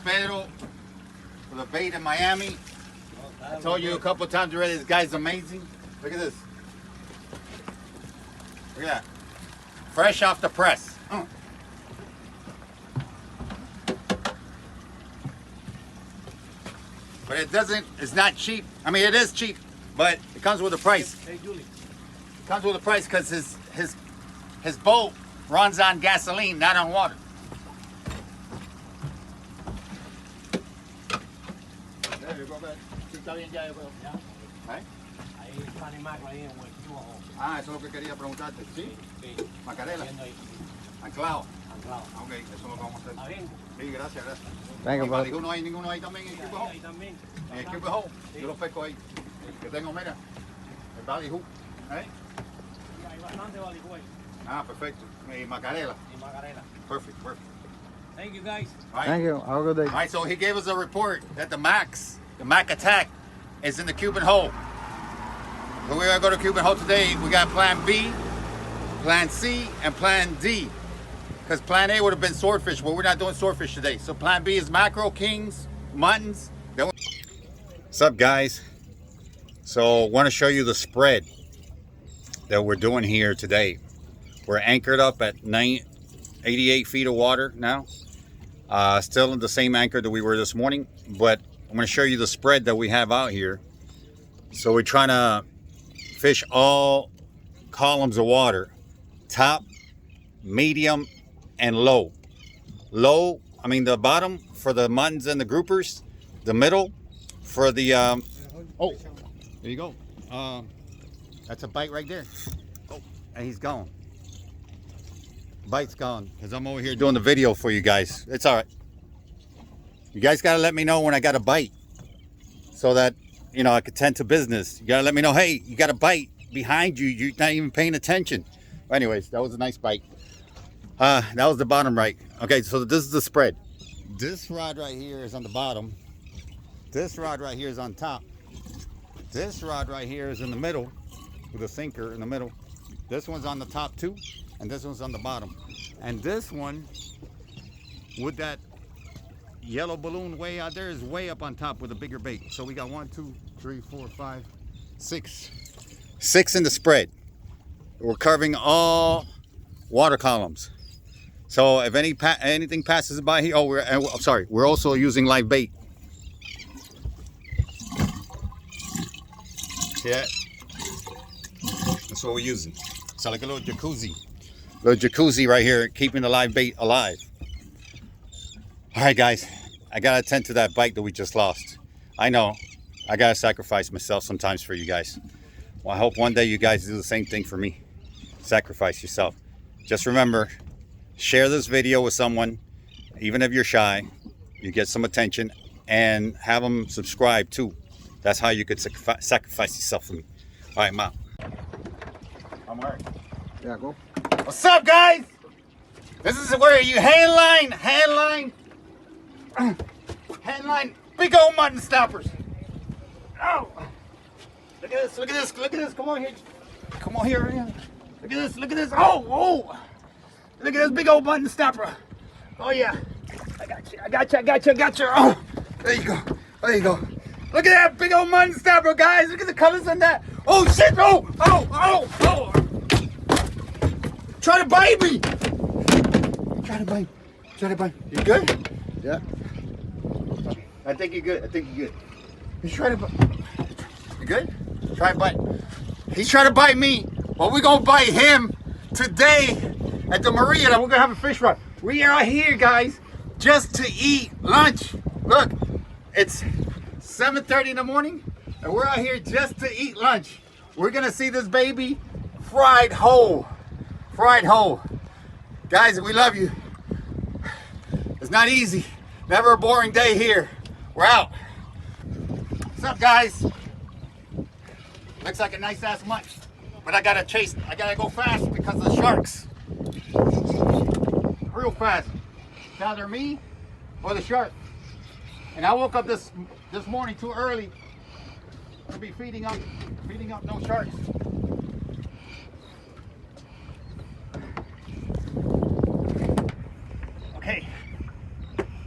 Pedro for the bait in Miami. I told you a couple times already, this guy's amazing. Look at this. Look at that. Fresh off the press. But it's not cheap. I mean, it is cheap, but it comes with a price. Hey, Julie. It comes with a price because his boat runs on gasoline, not on water. There you go, back. ¿Está bien ya, bro? ¿Ya? ¿Eh? Ahí está el Mackerel ahí en el cubo. Ah, eso es lo que quería preguntarte. ¿Sí? Sí. Mackerel. Viendo ahí. Anclado. Anclado. Ok, eso es lo que vamos a hacer. ¿Está bien? Sí, gracias, gracias. Venga, ¿Y ninguno hay ninguno ahí también en el cubo? Ahí también. En el cubo, yo lo pesco ahí. Que tengo, mira, el ballyhoo. ¿Eh? Sí, hay bastante ballyhoo ahí. Ah, perfecto. Y Mackerel. Y Mackerel. Perfect, perfect. Thank you, guys. All right. Thank you. Have a good day. All right, so he gave us a report that the Mac attack is in the Cuban hole. So we're gonna go to Cuban hole today. We got plan B, plan C, and plan D. Because plan A would have been swordfish, but we're not doing swordfish today. So plan B is mackerel, kings, muttons. What's up, guys? So I want to show you the spread that we're doing here today. We're anchored up at 88 feet of water now. Still in the same anchor that we were this morning, but I'm going to show you the spread that we have out here. So we're trying to fish all columns of water, top, medium, and low. Low, I mean the bottom for the muttons and the groupers, the middle for the, oh, there you go. That's a bite right there. Oh, and he's gone. Bite's gone because I'm over here doing the video for you guys. It's all right. You guys got to let me know when I got a bite so that, you know, I could tend to business. You got to let me know, hey, you got a bite behind you. You're not even paying attention. Anyways, that was a nice bite. That was the bottom right. Okay, so this is the spread. This rod right here is on the bottom. This rod right here is on top. This rod right here is in the middle with a sinker in the middle. This one's on the top too. And this one's on the bottom. And this one with that yellow balloon way out there is way up on top with a bigger bait. So we got 1, 2, 3, 4, 5, 6. 6 in the spread. We're carving all water columns. So if anything passes by here, oh, I'm sorry, we're also using live bait. See that? That's what we're using. It's like a little jacuzzi. Little jacuzzi right here, keeping the live bait alive. All right, guys, I gotta attend to that bite that we just lost. I know, I gotta sacrifice myself sometimes for you guys. Well, I hope one day you guys do the same thing for me. Sacrifice yourself. Just remember, share this video with someone, even if you're shy, you get some attention, and have them subscribe too. That's how you could sacrifice yourself for me. All right, Mom. I'm all right. Yeah, go. What's up, guys? This is where you handline, big old mutton stoppers. Oh, look at this, look at this, look at this. Come on here, come on here. Look at this, look at this. Oh, oh, look at this big old mutton stopper. Oh yeah, I got you, I got you, I got you, I got you. Oh, there you go, there you go. Look at that big old mutton stopper, guys. Look at the colors on that. Oh shit! Oh, oh, oh, oh. Try to bite me! Try to bite. Try to bite. You good? Yeah. I think you're good. I think you're good. He's trying to bite. You good? Try to bite. He's trying to bite me. Well, we're going to bite him today at the Maria. We're going to have a fish fry. We are here, guys, just to eat lunch. Look, it's 7:30 in the morning, and we're out here just to eat lunch. We're going to see this baby fried whole. Fried whole. Guys, we love you. It's not easy. Never a boring day here. We're out. What's up, guys? Looks like a nice ass munch. But I gotta chase, I gotta go fast because of the sharks. Real fast. It's either me or the shark. And I woke up this morning too early to be feeding up no sharks.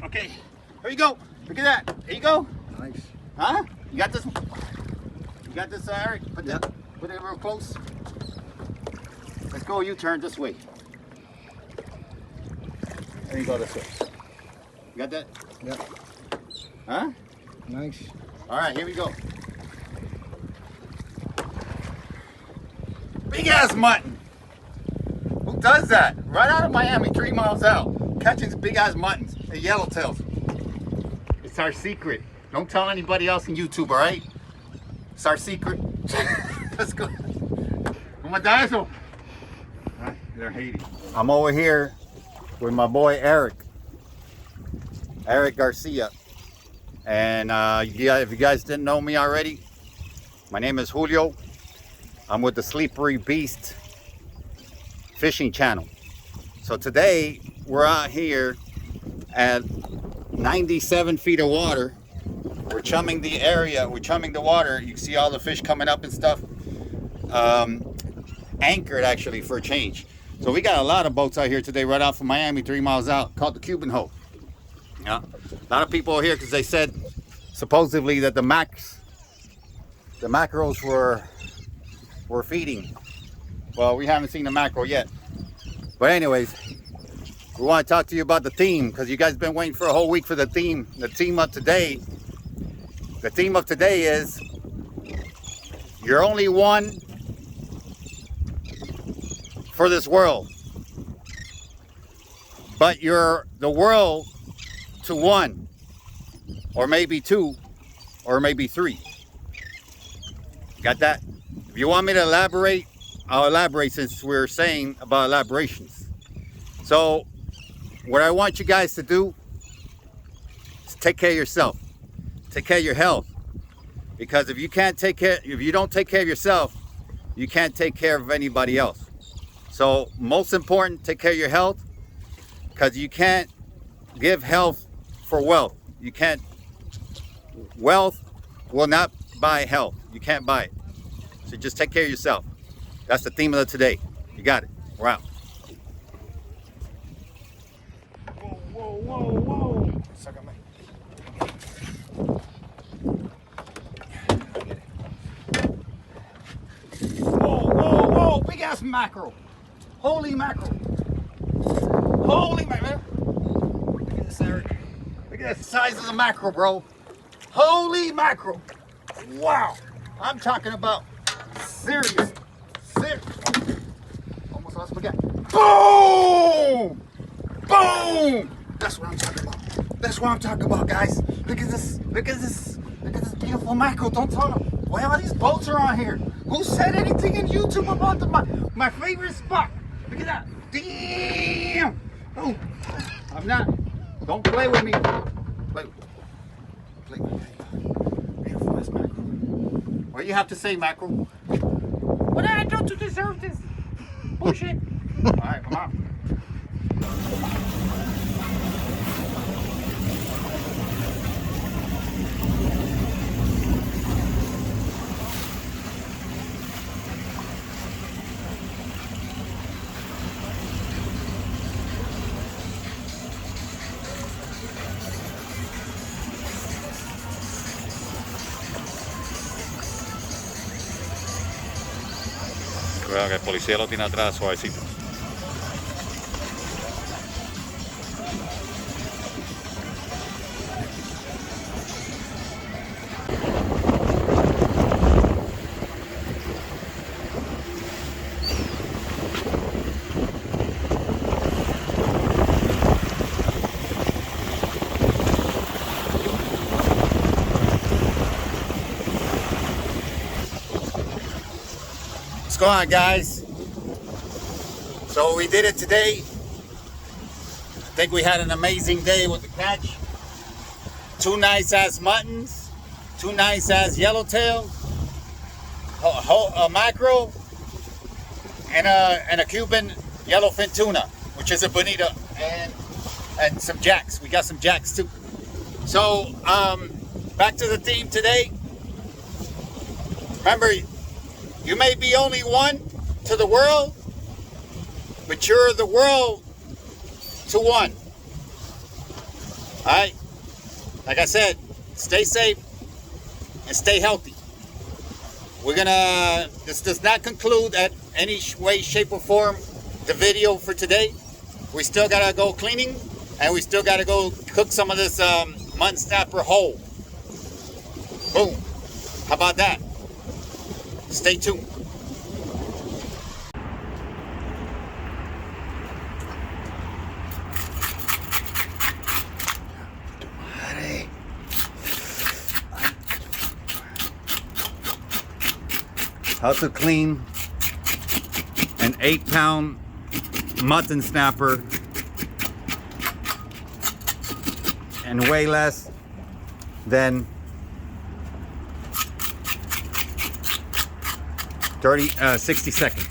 Okay. There you go. Look at that. There you go. Nice. Huh? You got this? You got this, Eric? Put it real close. Let's go. You turn this way. There you go this way. You got that? Yep. Huh? Nice. All right, here we go. Big ass mutton. Who does that? Right out of Miami, 3 miles out. Catching big ass muttons and yellowtails. It's our secret. Don't tell anybody else on YouTube, all right? It's our secret. Let's go. They're Haiti. I'm over here with my boy Eric Garcia. And if you guys didn't know me already, my name is Julio. I'm with the Slippery Beast fishing channel. So today we're out here at 97 feet of water. We're chumming the area, we're chumming the water. You can see all the fish coming up and stuff. Anchored actually for a change. So we got a lot of boats out here today right off of Miami, 3 miles out, called the Cuban Hole. Yeah, a lot of people are here because they said supposedly that the mackerels were feeding. Well, we haven't seen the mackerel yet. But anyways, we want to talk to you about the theme because you guys been waiting for a whole week for the theme. The theme of today is you're only one for this world, but you're the world to one, or maybe two, or maybe three. Got that? If you want me to elaborate, I'll elaborate since we're saying about elaborations. So what I want you guys to do is take care of yourself. Take care of your health. Because if you don't take care of yourself, you can't take care of anybody else. So most important, take care of your health, because you can't give health for wealth. You can't. Wealth will not buy health. You can't buy it. So just take care of yourself. That's the theme of today. You got it. We're out. Whoa, whoa, whoa. Suck on me. Whoa. Big ass mackerel. Holy mackerel. Holy mackerel. Look at this, Eric. Look at the size of the mackerel, bro. Holy mackerel. Wow. I'm talking about serious. Almost lost my guy. Boom! Boom! That's what I'm talking about. That's what I'm talking about, guys. Look at this. Look at this beautiful mackerel. Don't tell them. Why all these boats are on here? Who said anything in YouTube about my favorite spot? Look at that. Damn! Oh, I'm not. Don't play with me. Play with me. Beautiful ass mackerel. What do you have to say, mackerel? What did I do to deserve this bullshit? All right, come on. Cuidado que el policía lo tiene atrás suavecito. What's going on, guys? So we did it today. I think we had an amazing day with the catch. 2 nice ass muttons, 2 nice ass yellowtail, a mackerel, and a Cuban yellowfin tuna, which is a bonita, and some jacks. We got some jacks too. So back to the theme today. Remember, you may be only one to the world, but you're the world to one. All right? like I said, stay safe and stay healthy. This does not conclude at any way, shape, or form the video for today. We still gotta go cleaning, and we still gotta go cook some of this mutton snapper whole. Boom. How about that? Stay tuned. How to clean an 8-pound mutton snapper and way less than 60 seconds.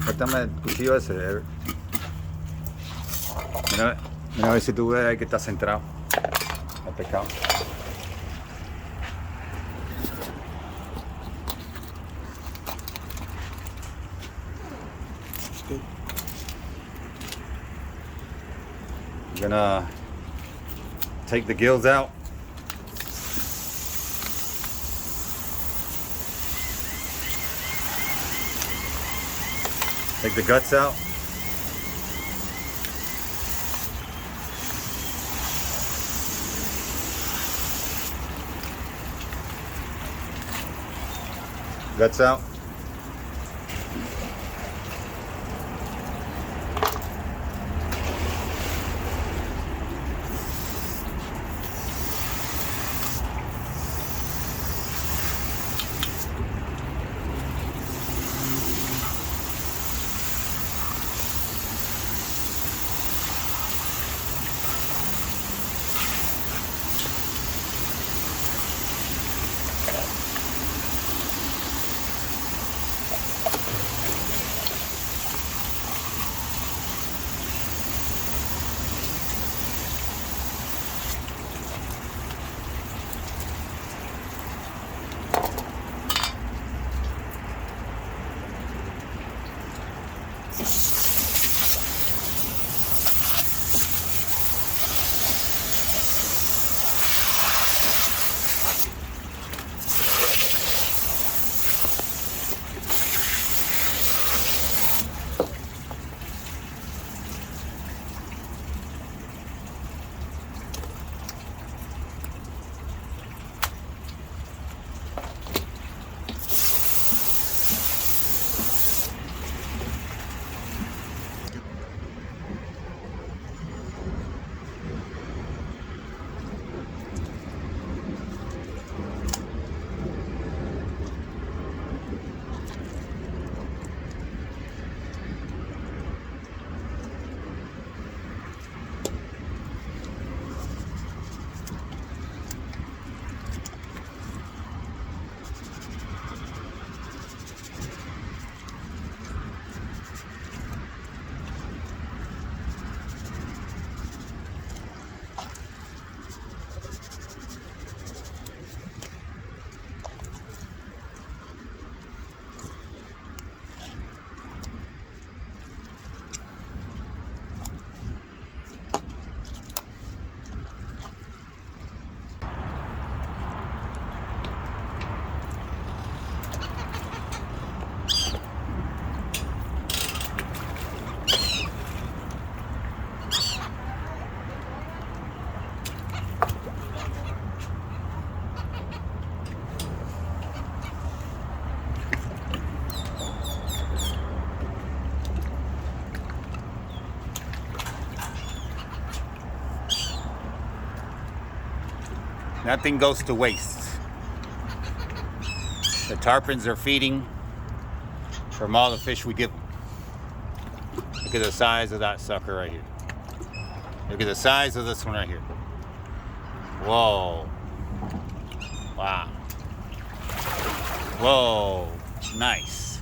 Cortame el cuchillo ese. Mira a ver si tú ves que está centrado el pescado. I'm gonna take the gills out. Take the guts out. Guts out. Nothing goes to waste. The tarpons are feeding from all the fish we give them. Look at the size of that sucker right here. Look at the size of this one right here. Whoa. Wow. Whoa. Nice.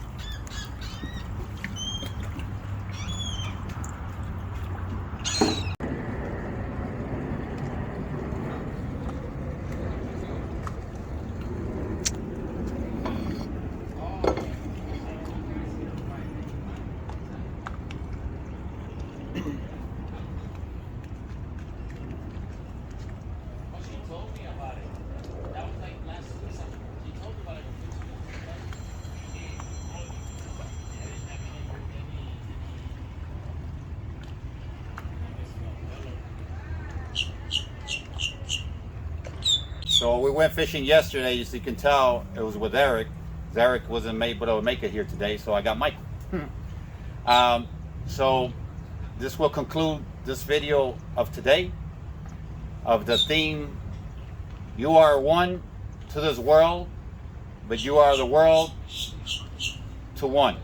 we went fishing yesterday. As you can tell, it was with Eric. Eric wasn't able to make it here today, so I got Mike. So this will conclude this video of today, of the theme, you are one to this world, but you are the world to one.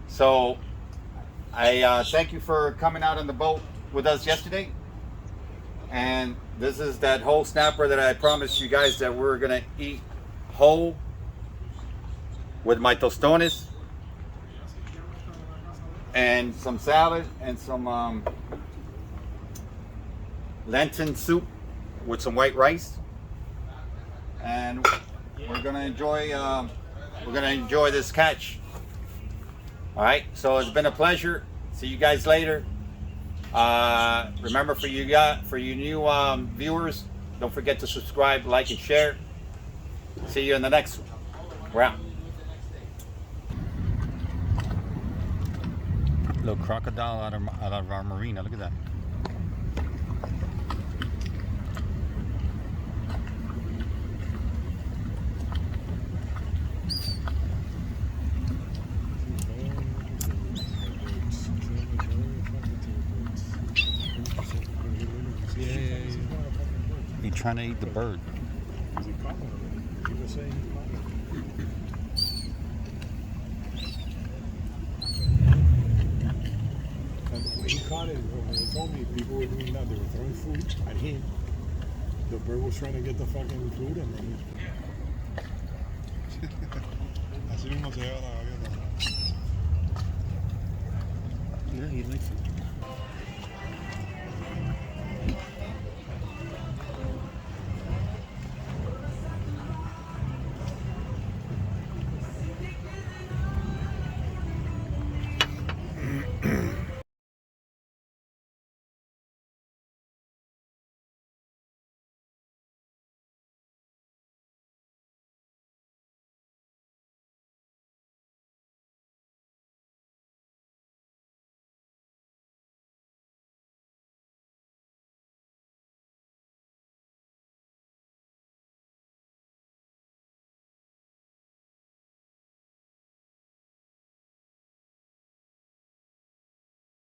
So I thank you for coming out on the boat with us yesterday. And this is that whole snapper that I promised you guys that we're gonna eat whole with my tostones and some salad and some Lenten soup with some white rice. And we're gonna enjoy this catch. All right, so it's been a pleasure. See you guys later. Remember, for you new viewers, don't forget to subscribe, like, and share. See you in the next one. We're out. Little crocodile out of our marina. Look at that. He's trying to eat the bird. Is he caught one? People say he caught one. And when he caught it, when they told me people were doing that, they were throwing food at him. The bird was trying to get the fucking food and then he... Así mismo se lleva la gaviota. Yeah, he likes it.